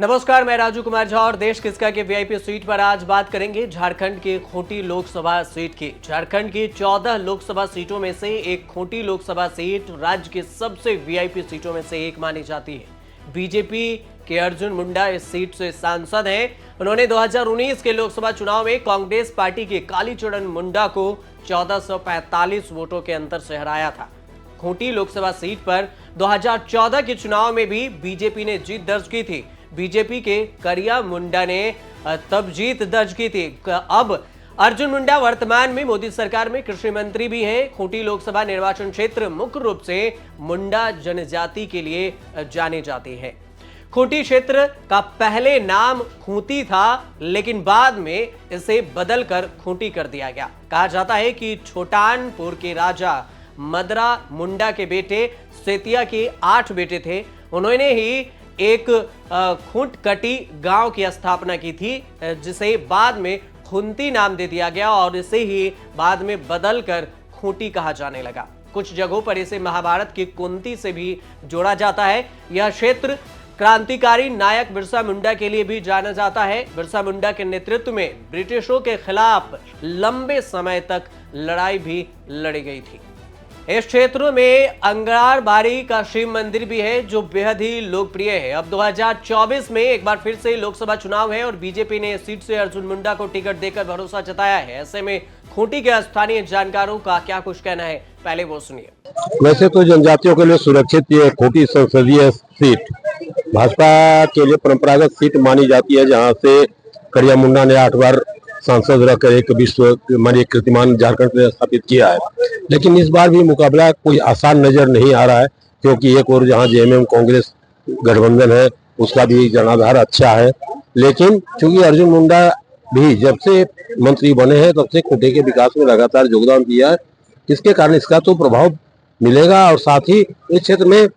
नमस्कार, मैं राजू कुमार झा और देश किसका के वीआईपी सीट पर आज बात करेंगे झारखंड के खूंटी लोकसभा सीट की। झारखंड की 14 लोकसभा सीटों में से एक खूंटी लोकसभा सीट राज्य की सबसे वीआईपी सीटों में से एक मानी जाती है। बीजेपी के अर्जुन मुंडा इस सीट से सांसद हैं। उन्होंने 2019 के लोकसभा चुनाव में कांग्रेस पार्टी के कालीचरण मुंडा को 1445 वोटों के अंतर से हराया था। खूंटी लोकसभा सीट पर 2014 के चुनाव में भी बीजेपी ने जीत दर्ज की थी। बीजेपी के करिया मुंडा ने तब जीत दर्ज की थी। अब अर्जुन मुंडा वर्तमान में मोदी सरकार में कृषि मंत्री भी हैं। खूंटी लोकसभा निर्वाचन क्षेत्र मुख्य रूप से मुंडा जनजाति के लिए जाने जाते हैं। खूंटी क्षेत्र का पहले नाम खूंटी था, लेकिन बाद में इसे बदलकर खूंटी कर दिया गया। कहा जाता है कि छोटानपुर के राजा मदरा मुंडा के बेटे सेतिया के 8 बेटे थे। उन्होंने ही एक खूंटकटी गांव की स्थापना की थी, जिसे बाद में खूंटी नाम दे दिया गया और इसे ही बाद में बदलकर खूंटी कहा जाने लगा। कुछ जगहों पर इसे महाभारत की कुंती से भी जोड़ा जाता है। यह क्षेत्र क्रांतिकारी नायक बिरसा मुंडा के लिए भी जाना जाता है। बिरसा मुंडा के नेतृत्व में ब्रिटिशों के खिलाफ लंबे समय तक लड़ाई भी लड़ी गई थी। इस क्षेत्र में अंगारबाड़ी का शिव मंदिर भी है, जो बेहद ही लोकप्रिय है। अब 2024 में एक बार फिर से लोकसभा चुनाव है और बीजेपी ने इस सीट से अर्जुन मुंडा को टिकट देकर भरोसा जताया है। ऐसे में खूंटी के स्थानीय जानकारों का क्या कुछ कहना है, पहले वो सुनिए। वैसे तो जनजातियों के लिए सुरक्षित ये खूंटी संसदीय सीट भाजपा के लिए परंपरागत सीट मानी जाती है, जहां से करिया मुंडा ने 8 बार सांसद रहकर एक विश्व मानी कीर्तिमान झारखंड में स्थापित किया है। लेकिन इस बार भी मुकाबला कोई आसान नजर नहीं आ रहा है, क्योंकि एक और जहां जेएमएम कांग्रेस गठबंधन है, उसका भी जनाधार अच्छा है। लेकिन चूंकि अर्जुन मुंडा भी जब से मंत्री बने हैं तब से खूंटी के विकास में लगातार योगदान दिया है, इसके कारण इसका तो प्रभाव मिलेगा। और साथ ही इस क्षेत्र में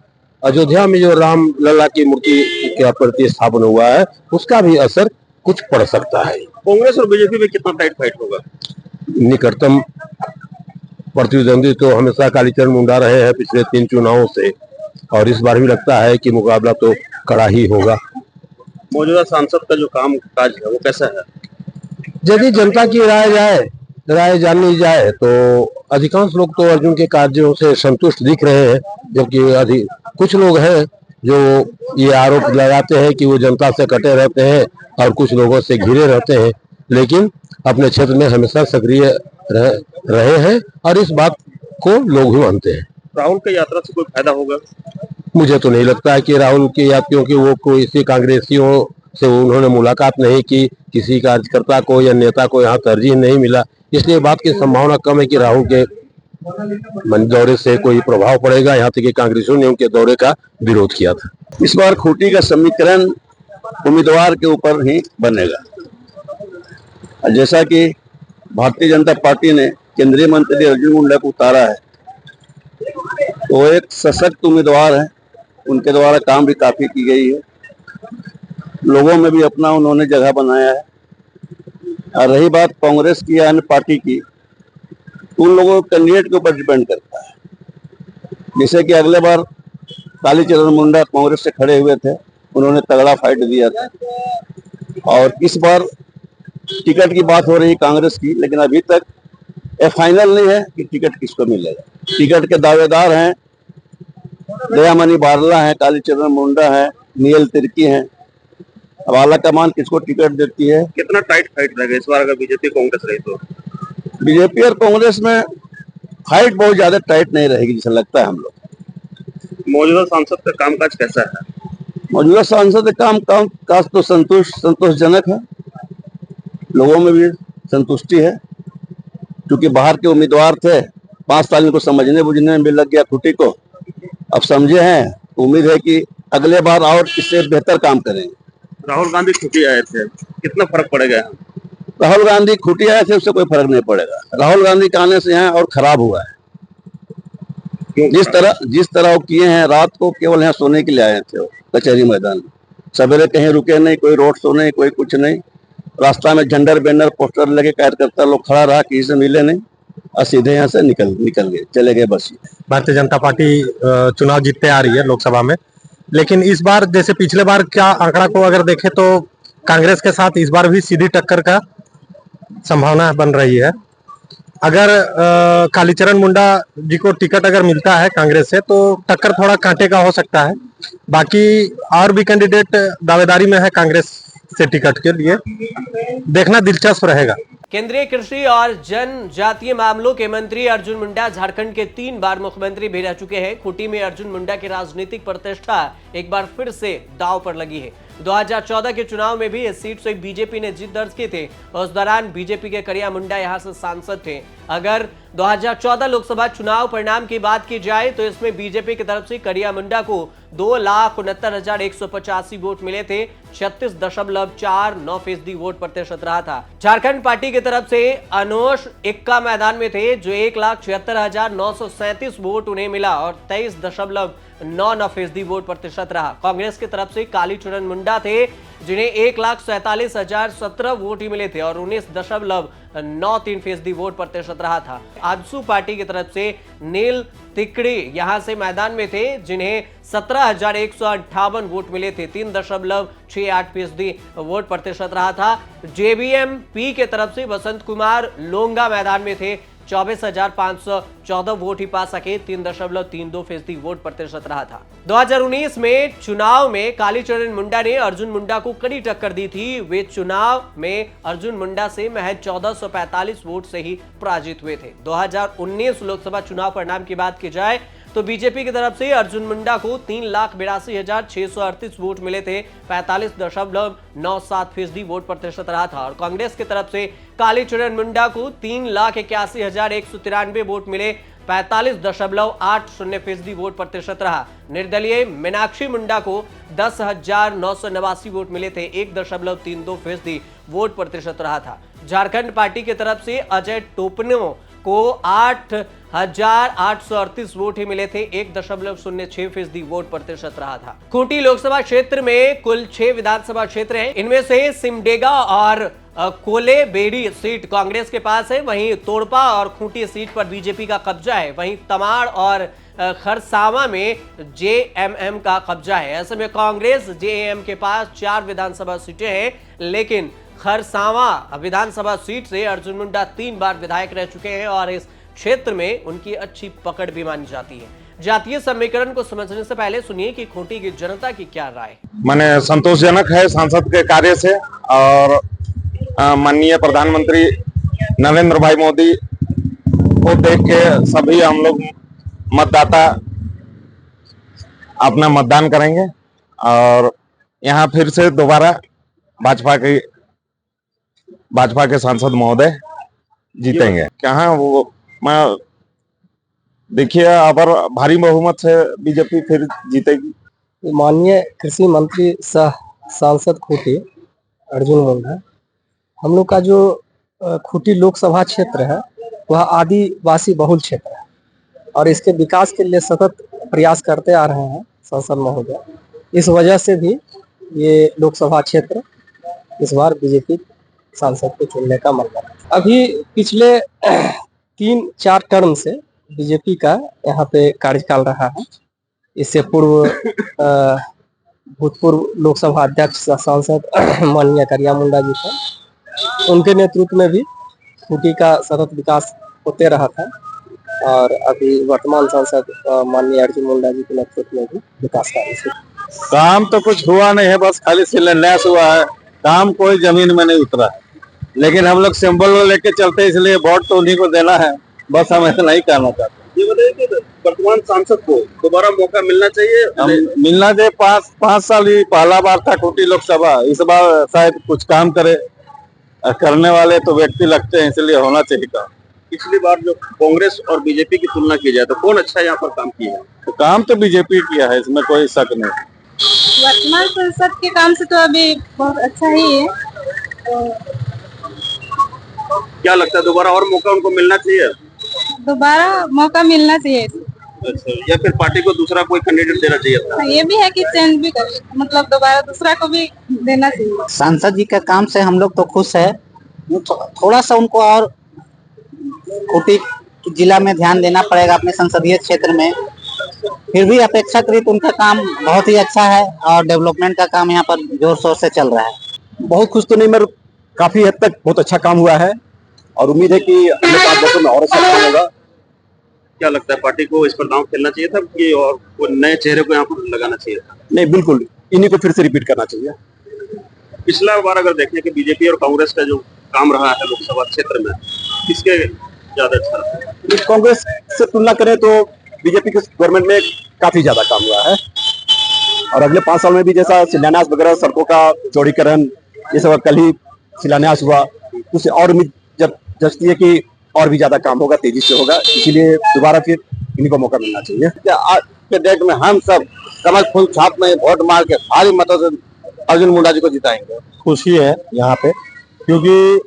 अयोध्या में जो राम लला की मूर्ति का प्रतिष्ठापन हुआ है, उसका भी असर कुछ पड़ सकता है। कांग्रेस और बीजेपी में कितना टाइट फाइट होगा? निकटतम प्रतिद्वंदी तो हमेशा कालीचरण मुंडा रहे हैं पिछले 3 चुनावों से, और इस बार भी लगता है कि मुकाबला तो कड़ा ही होगा। मौजूदा सांसद का जो काम काज है वो कैसा है? यदि जनता की राय जानी जाए तो अधिकांश लोग तो अर्जुन के कार्यों से संतुष्ट दिख रहे हैं, जबकि कुछ लोग हैं जो ये आरोप लगाते हैं कि वो जनता से कटे रहते हैं और कुछ लोगों से घिरे रहते हैं, लेकिन अपने क्षेत्र में हमेशा सक्रिय रहे हैं और इस बात को लोग भी मानते हैं। राहुल की यात्रा से कोई फायदा होगा? मुझे तो नहीं लगता है कि राहुल की यात्रियों की वो कोई कांग्रेसियों से उन्होंने मुलाकात नहीं की, किसी कार्यकर्ता को या नेता को यहाँ तरजीह नहीं मिला, इसलिए बात की संभावना कम है कि राहुल के दौरे से कोई प्रभाव पड़ेगा। यहाँ तक कि कांग्रेसियों ने उनके दौरे का विरोध किया था। इस बार खूंटी का समीकरण उम्मीदवार के ऊपर ही बनेगा। जैसा कि भारतीय जनता पार्टी ने केंद्रीय मंत्री अर्जुन मुंडा को उतारा है, तो एक सशक्त उम्मीदवार है, उनके द्वारा काम भी काफी की गई है, लोगों में भी अपना उन्होंने जगह बनाया है। और रही बात कांग्रेस की या अन्य पार्टी की, उन लोगों के कैंडिडेट के ऊपर डिपेंड करता है। जैसे कि अगले बार कालीचरण मुंडा कांग्रेस से खड़े हुए थे, उन्होंने तगड़ा फाइट दिया था, और इस बार टिकट की बात हो रही है कांग्रेस की, लेकिन अभी तक ये फाइनल नहीं है कि टिकट किसको मिलेगा। टिकट के दावेदार हैं दयामणि बारला हैं, कालीचरण मुंडा है, नील तिर्की हैं। अब आला कमान किसको टिकट देती है। कितना टाइट फाइट रहेगा इस बार अगर बीजेपी कांग्रेस रही तो? बीजेपी और कांग्रेस में फाइट बहुत ज्यादा टाइट नहीं रहेगी जैसा लगता है हम लोग। मौजूदा सांसद का कामकाज कैसा है? मौजूदा सांसद का कामकाज तो संतोषजनक है, लोगों में भी संतुष्टि है, क्योंकि बाहर के उम्मीदवार थे, 5 साल इनको समझने बुझने में भी लग गया खूंटी को, अब समझे हैं, उम्मीद है कि अगले बार और इससे बेहतर काम करेंगे। राहुल गांधी खूंटी आए थे, कितना फर्क पड़ेगा? राहुल गांधी खूंटी आए थे, उससे कोई फर्क नहीं पड़ेगा। राहुल गांधी के आने से यहाँ और खराब हुआ है। जिस तरह वो किए हैं, रात को केवल यहाँ सोने के लिए आए थे वो कचहरी मैदान में, सवेरे कहीं रुके नहीं, कोई रोड शो नहीं, कोई कुछ नहीं। रास्ता में झंडर बैनर पोस्टर लगे, कार्यकर्ता लोग खड़ा रहा, किसी से मिले नहीं और सीधे यहाँ से निकल गए, चले गए बस। भारतीय जनता पार्टी चुनाव जीतते आ रही है लोकसभा में, लेकिन इस बार जैसे पिछले बार का आंकड़ा को अगर देखें तो कांग्रेस के साथ इस बार भी सीधी टक्कर का संभावना बन रही है। अगर कालीचरण मुंडा जी को टिकट अगर मिलता है कांग्रेस से तो टक्कर थोड़ा कांटे का हो सकता है। बाकी और भी कैंडिडेट दावेदारी में है कांग्रेस से टिकट के लिए, देखना दिलचस्प रहेगा। केंद्रीय कृषि और जनजातीय मामलों के मंत्री अर्जुन मुंडा झारखंड के 3 बार मुख्यमंत्री भी रह चुके हैं। खूंटी में अर्जुन मुंडा की राजनीतिक प्रतिष्ठा एक बार फिर से दांव पर लगी है। 2014 के चुनाव में भी इस सीट से बीजेपी ने जीत दर्ज की थी। उस दौरान बीजेपी के करिया मुंडा यहां से सांसद थे। अगर 2014 लोकसभा चुनाव परिणाम की बात की जाए तो इसमें बीजेपी की तरफ से करिया मुंडा को 2,69,185 वोट मिले थे। 36.49% वोट प्रतिशत रहा था। झारखंड पार्टी की तरफ से अनोश इक्का मैदान में थे जो 1,76,937 वोट उन्हें मिला और 23.99% वोट प्रतिशत रहा। कांग्रेस की तरफ से कालीचरण मुंडा थे जिन्हें 1,47,017 वोट ही मिले थे और 19.93% वोट प्रतिशत रहा था। आजसू पार्टी की तरफ से नील तिकड़ी यहां से मैदान में थे जिन्हें 17,158 वोट मिले थे। 3.68% वोट प्रतिशत रहा था। जेबीएम-पी के तरफ से वसंत कुमार लोंगा मैदान में थे, 24,514 वोट ही पा सके, 3.32% वोट प्रतिशत रहा था। 2019 में चुनाव में कालीचरण मुंडा ने अर्जुन मुंडा को कड़ी टक्कर दी थी। वे चुनाव में अर्जुन मुंडा से महज 1445 वोट से ही पराजित हुए थे। 2019 लोकसभा चुनाव परिणाम की बात की जाए तो बीजेपी की तरफ से अर्जुन मुंडा को 3,82,638 वोट मिले थे, 45.97% वोट प्रतिशत रहा था और कांग्रेस की तरफ से कालीचरण मुंडा को 3,81,193 वोट मिले, 45.80% वोट प्रतिशत रहा। निर्दलीय मीनाक्षी मुंडा को 10,989 वोट मिले थे, 1.32% वोट प्रतिशत रहा था। झारखंड पार्टी की तरफ से अजय टोपनो को 8,838 वोट ही मिले थे, 1.06% वोट प्रतिशत रहा था। खूंटी लोकसभा क्षेत्र में कुल 6 विधानसभा क्षेत्र हैं। इनमें से सिमडेगा और कोले बेड़ी सीट कांग्रेस के पास है, वहीं तोड़पा और खूंटी सीट पर बीजेपी का कब्जा है। वहीं तमाड़ और खरसावा में जेएमएम का कब्जा है। ऐसे में कांग्रेस जेएमएम के पास 4 विधानसभा सीटें हैं, लेकिन खरसावा विधानसभा सीट से अर्जुन मुंडा 3 बार विधायक रह चुके हैं और इस क्षेत्र में उनकी अच्छी पकड़ भी मानी जाती है। जातीय समीकरण को समझने से पहले सुनिए कि खूंटी की जनता की क्या राय। माने संतोषजनक है सांसद के कार्य से और माननीय प्रधानमंत्री नरेंद्र भाई मोदी को देख के सभी हम लोग मतदाता अपना मतदान करेंगे और यहाँ फिर से दोबारा भाजपा के सांसद महोदय जीतेंगे। कहाँ वो मैं देखिए अगर भारी बहुमत से बीजेपी फिर जीतेगी। माननीय कृषि मंत्री सह सांसद खूंटी अर्जुन मुंडा, हम लोग का जो खूंटी लोकसभा क्षेत्र है वह आदिवासी बहुल क्षेत्र है और इसके विकास के लिए सतत प्रयास करते आ रहे हैं सांसद महोदय। इस वजह से भी ये लोकसभा क्षेत्र इस बार बीजेपी सांसद को चुनने का मन है। अभी पिछले 3-4 टर्म से बीजेपी का यहाँ पे कार्यकाल रहा है। इससे पूर्व भूतपूर्व लोकसभा अध्यक्ष सांसद माननीय करिया मुंडा जी थे, उनके नेतृत्व में भी खूंटी का सतत विकास होते रहा था और अभी वर्तमान सांसद माननीय अर्जुन मुंडा जी के नेतृत्व में भी विकास कार्य। काम तो कुछ हुआ नहीं है, बस खाली शिलान्यास हुआ है, काम कोई जमीन में नहीं उतरा है। लेकिन हम लोग सिंबल लेके चलते हैं, इसलिए वोट तो उन्हीं को देना है, बस हम ऐसा नहीं करना चाहते। ये बताइए कि वर्तमान सांसद को दोबारा मौका मिलना चाहिए। मिलना चाहिए। 5 साल ही पहला बार था खूंटी लोकसभा, इस बार शायद कुछ काम करे। करने वाले तो व्यक्ति लगते हैं, इसलिए होना चाहिए काम। पिछली बार जो कांग्रेस और बीजेपी की तुलना की जाए तो कौन अच्छा यहाँ पर काम किया है? तो काम तो बीजेपी किया है, इसमें कोई शक नहीं। वर्तमान सांसद के काम से तो अभी बहुत अच्छा ही है। क्या लगता है दोबारा और मौका उनको मिलना चाहिए? दोबारा मौका मिलना चाहिए। अच्छा, या फिर पार्टी को दूसरा कोई कैंडिडेट देना चाहिए था? ये भी है कि चेंज भी कर, मतलब दोबारा दूसरा को भी देना चाहिए। सांसद जी का काम से हम लोग तो खुश है। थोड़ा सा उनको और खूंटी जिला में ध्यान देना पड़ेगा अपने संसदीय क्षेत्र में। फिर भी अपेक्षाकृत उनका काम बहुत ही अच्छा है और डेवलपमेंट का काम यहाँ पर जोर शोर से चल रहा है। बहुत खुश तो नहीं, मगर काफी हद तक बहुत अच्छा काम हुआ है और उम्मीद है कि अगले 5 वर्षों में और अच्छा काम होगा। क्या लगता है पार्टी को इस पर दांव खेलना चाहिए था कि और वो नए चेहरे को यहाँ पर लगाना चाहिए था? नहीं, बिल्कुल इन्हीं को फिर से रिपीट करना चाहिए। पिछला बार अगर देखें कि बीजेपी और कांग्रेस का जो काम रहा है लोकसभा क्षेत्र में, किसके ज्यादा अच्छा रहा? कांग्रेस से तुलना करें तो बीजेपी के गवर्नमेंट में काफी ज्यादा काम हुआ है और अगले 5 साल में भी जैसा शिलान्यास वगैरह, सड़कों का चौड़ीकरण, ये सब कल ही शिलान्यास हुआ, उससे और उम्मीद जब जचती है कि और भी ज्यादा काम होगा, तेजी से होगा। इसीलिए दोबारा फिर इन्हीं को मौका मिलना चाहिए। आज के डेट में हम सब कमल फूल छाप में वोट मार के भारी मतों से अर्जुन मुंडा जी को जिताएंगे। खुशी है यहाँ पे, क्योंकि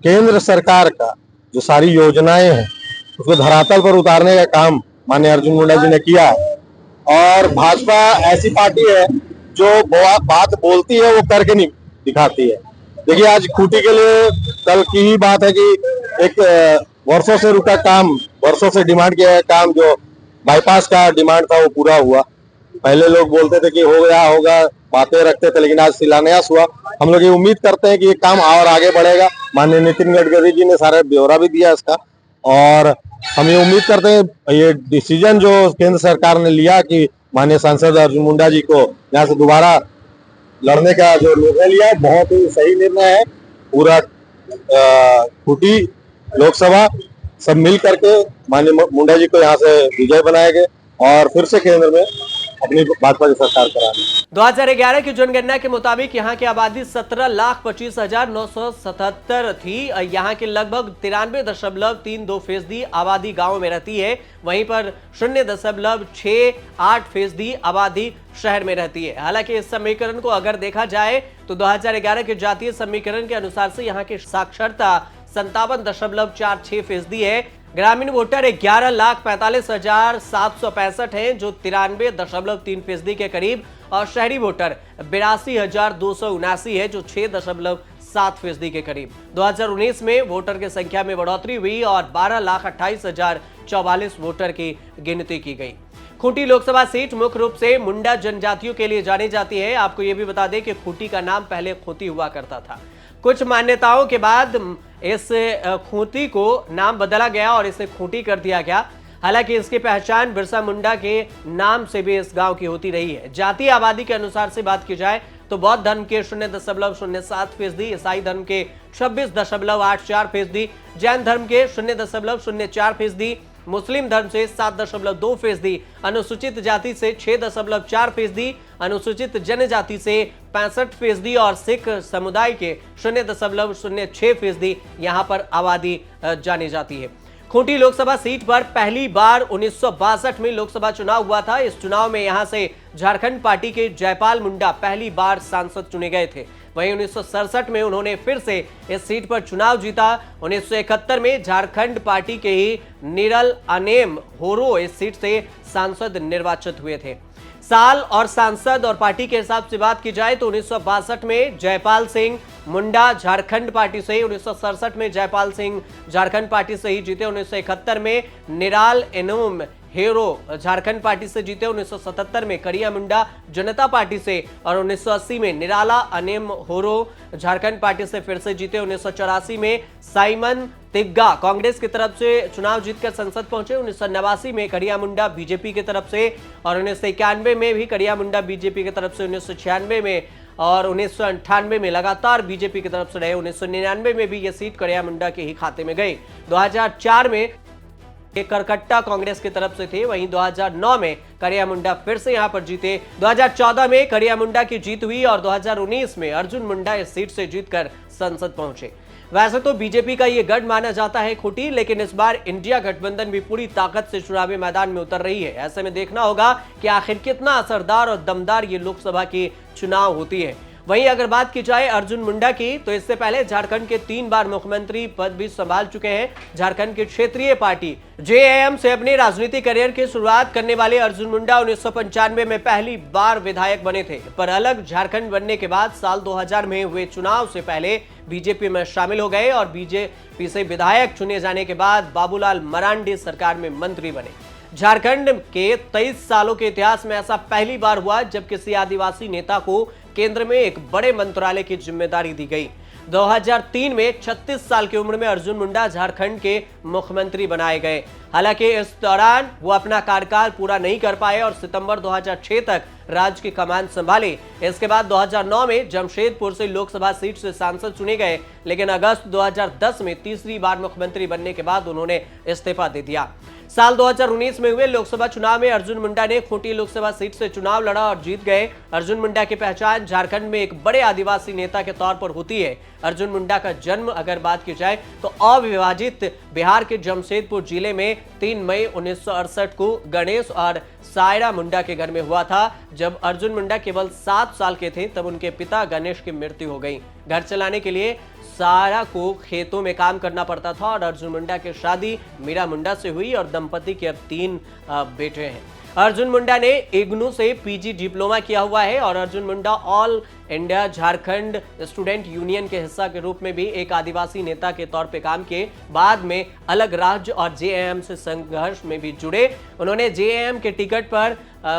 केंद्र सरकार का जो सारी योजनाएं हैं उसको धरातल पर उतारने का काम माननीय अर्जुन मुंडा जी ने किया है। और भाजपा ऐसी पार्टी है जो बात बोलती है वो करके नहीं दिखाती है। देखिए, आज खूंटी के लिए कल की ही बात है कि एक वर्षों से रुका काम, वर्षों से डिमांड किया गया काम, जो बाईपास का डिमांड था वो पूरा हुआ। पहले लोग बोलते थे कि हो गया होगा, बातें रखते थे, लेकिन आज शिलान्यास हुआ। हम लोग ये उम्मीद करते हैं कि ये काम और आगे बढ़ेगा। माननीय नितिन गडकरी जी ने सारा ब्यौरा भी दिया इसका, और हम ये उम्मीद करते हैं ये डिसीजन जो केंद्र सरकार ने लिया कि माननीय सांसद अर्जुन मुंडा जी को यहाँ से दोबारा लड़ने का जो निर्णय लिया, बहुत ही सही निर्णय है। पूरा खूंटी लोकसभा सब मिल करके माननीय मुंडा जी को यहाँ से विजय बनाएंगे और फिर से केंद्र में अपनी भाजपा की सरकार कराने। 2011 की जनगणना के मुताबिक यहाँ की आबादी 17,25,977 थी। यहाँ के लगभग 93.32% आबादी गांव में रहती है, वहीं पर 0.68% आबादी शहर में रहती है। हालांकि इस समीकरण को अगर देखा जाए तो 2011 के जातीय समीकरण के अनुसार से यहाँ की साक्षरता 57.46% है। ग्रामीण वोटर 11,45,765 हैं जो 93.3% के करीब, और शहरी वोटर 82,279 है जो 6.7% के करीब। 2019 में वोटर की संख्या में बढ़ोतरी हुई और 12,28,044 वोटर की गिनती की गई। खूंटी लोकसभा सीट मुख्य रूप से मुंडा जनजातियों के लिए जानी जाती है। आपको यह भी बता दें कि खूंटी का नाम पहले खूंटी हुआ करता था। कुछ मान्यताओं के बाद इस खूंटी को नाम बदला गया और इसे खूंटी कर दिया गया। हालांकि इसकी पहचान बिरसा मुंडा के नाम से भी इस गांव की होती रही है। जातीय आबादी के अनुसार से बात की जाए तो बौद्ध धर्म के 0.07%, ईसाई धर्म के 26.84%, जैन धर्म के 0.04%, मुस्लिम धर्म से 7.2%, अनुसूचित जाति से 6.4%, अनुसूचित जनजाति से 65% और सिख समुदाय के 0.06% यहां पर आबादी जानी जाती है। खूंटी लोकसभा सीट पर पहली बार 1962 में लोकसभा चुनाव हुआ था। इस चुनाव में यहां से झारखंड पार्टी के जयपाल मुंडा पहली बार सांसद चुने गए थे। वहीं 1967 में उन्होंने फिर से इस सीट पर चुनाव जीता। 1971 में झारखंड पार्टी के ही निरल अनेम होरो इस सीट से सांसद निर्वाचित हुए थे। साल और सांसद और पार्टी के हिसाब से बात की जाए तो 1962 में जयपाल सिंह मुंडा झारखंड पार्टी से ही, 1967 में जयपाल सिंह झारखंड पार्टी से ही जीते। 1971 में निराल एनोम हेरो झारखंड पार्टी से जीते। 1977 में करिया मुंडा जनता पार्टी से और 1980 में निराला अनेम होरो झारखंड पार्टी से फिर से जीते। 1984 में साइमन तिग्गा कांग्रेस की तरफ से चुनाव जीतकर संसद पहुंचे। 1989 में करिया मुंडा बीजेपी की तरफ से और 1991 में भी करिया मुंडा बीजेपी की तरफ से, 1996 में और 1998 में लगातार बीजेपी की तरफ से रहे। 1999 में भी यह सीट करिया मुंडा के ही खाते में गई। 2004 में करकट्टा कांग्रेस की तरफ से थे, वहीं 2009 में करिया मुंडा फिर से यहां पर जीते। 2014 में करिया मुंडा की जीत हुई और 2019 में अर्जुन मुंडा इस सीट से जीतकर संसद पहुंचे। वैसे तो बीजेपी का ये गढ़ माना जाता है खूंटी, लेकिन इस बार इंडिया गठबंधन भी पूरी ताकत से चुनावी मैदान में उतर रही है। ऐसे में देखना होगा कि आखिर कितना असरदार और दमदार ये लोकसभा की चुनाव होती है। वहीं अगर बात की जाए अर्जुन मुंडा की तो इससे पहले झारखंड के 3 बार मुख्यमंत्री पद भी संभाल चुके हैं। झारखंड की क्षेत्रीय पार्टी जेएम से अपने राजनीतिक करियर की शुरुआत करने वाले अर्जुन मुंडा 1995 में पहली बार विधायक बने थे, पर अलग झारखंड बनने के बाद साल 2000 में हुए चुनाव से पहले बीजेपी में शामिल हो गए और बीजेपी से विधायक चुने जाने के बाद बाबूलाल मरांडी सरकार में मंत्री बने। झारखंड के 23 सालों के इतिहास में ऐसा पहली बार हुआ जब किसी आदिवासी नेता को केंद्र में एक बड़े मंत्रालय की जिम्मेदारी दी गई। 2003 में 36 साल की उम्र में अर्जुन मुंडा झारखंड के मुख्यमंत्री बनाए गए। हालांकि इस दौरान वो अपना कार्यकाल पूरा नहीं कर पाए और सितंबर 2006 तक राज्य की कमान संभाली। इसके बाद 2009 में जमशेदपुर से लोकसभा सीट से सांसद चुने गए, लेकिन अगस्त 2010 में तीसरी बार मुख्यमंत्री बनने के बाद उन्होंने इस्तीफा दे दिया। साल 2019 में हुए लोकसभा चुनाव में अर्जुन मुंडा ने खूंटी लोकसभा सीट से चुनाव लड़ा और जीत गए। अर्जुन मुंडा की पहचान झारखंड में एक बड़े आदिवासी नेता के तौर पर होती है। अर्जुन मुंडा का जन्म अगर बात की जाए तो अविभाजित बिहार के जमशेदपुर जिले में 3 मई 1968 को गणेश और सायरा मुंडा के घर में हुआ था। जब अर्जुन मुंडा केवल 7 साल के थे तब उनके पिता गणेश की मृत्यु हो गई। घर चलाने के लिए सारा को खेतों में काम करना पड़ता था और अर्जुन मुंडा की शादी मीरा मुंडा से हुई और दंपति के अब 3 बेटे हैं। अर्जुन मुंडा ने इग्नू से पीजी डिप्लोमा किया हुआ है और Arjun Munda all India Jharkhand student union के हिस्सा के रूप में भी एक आदिवासी नेता के तौर पे काम किए। बाद में अलग राज्य और जेएएम से संघर्ष में भी जुड़े। उन्होंने जेएएम के टिकट पर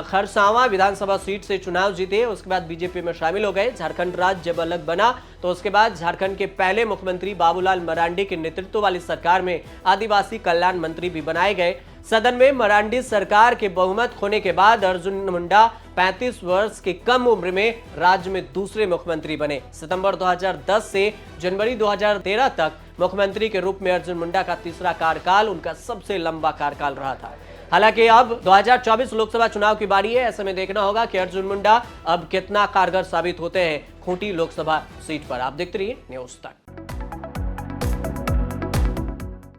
खरसावां विधानसभा सीट से चुनाव जीते। उसके बाद बीजेपी में शामिल हो गए। झारखंड राज्य जब अलग बना तो उसके बाद झारखंड के पहले मुख्यमंत्री बाबूलाल मरांडी के नेतृत्व वाली सरकार में आदिवासी कल्याण मंत्री भी बनाए गए। सदन में मरांडी सरकार के बहुमत खोने के बाद अर्जुन मुंडा 35 वर्ष की कम उम्र में राज्य में दूसरे मुख्यमंत्री बने। सितंबर 2010 से जनवरी 2013 तक मुख्यमंत्री के रूप में अर्जुन मुंडा का तीसरा कार्यकाल उनका सबसे लंबा कार्यकाल रहा था। हालांकि अब 2024 लोकसभा चुनाव की बारी है। ऐसे में देखना होगा कि अर्जुन मुंडा अब कितना कारगर साबित होते हैं खूंटी लोकसभा सीट पर। आप देखते रहिए न्यूज़ तक।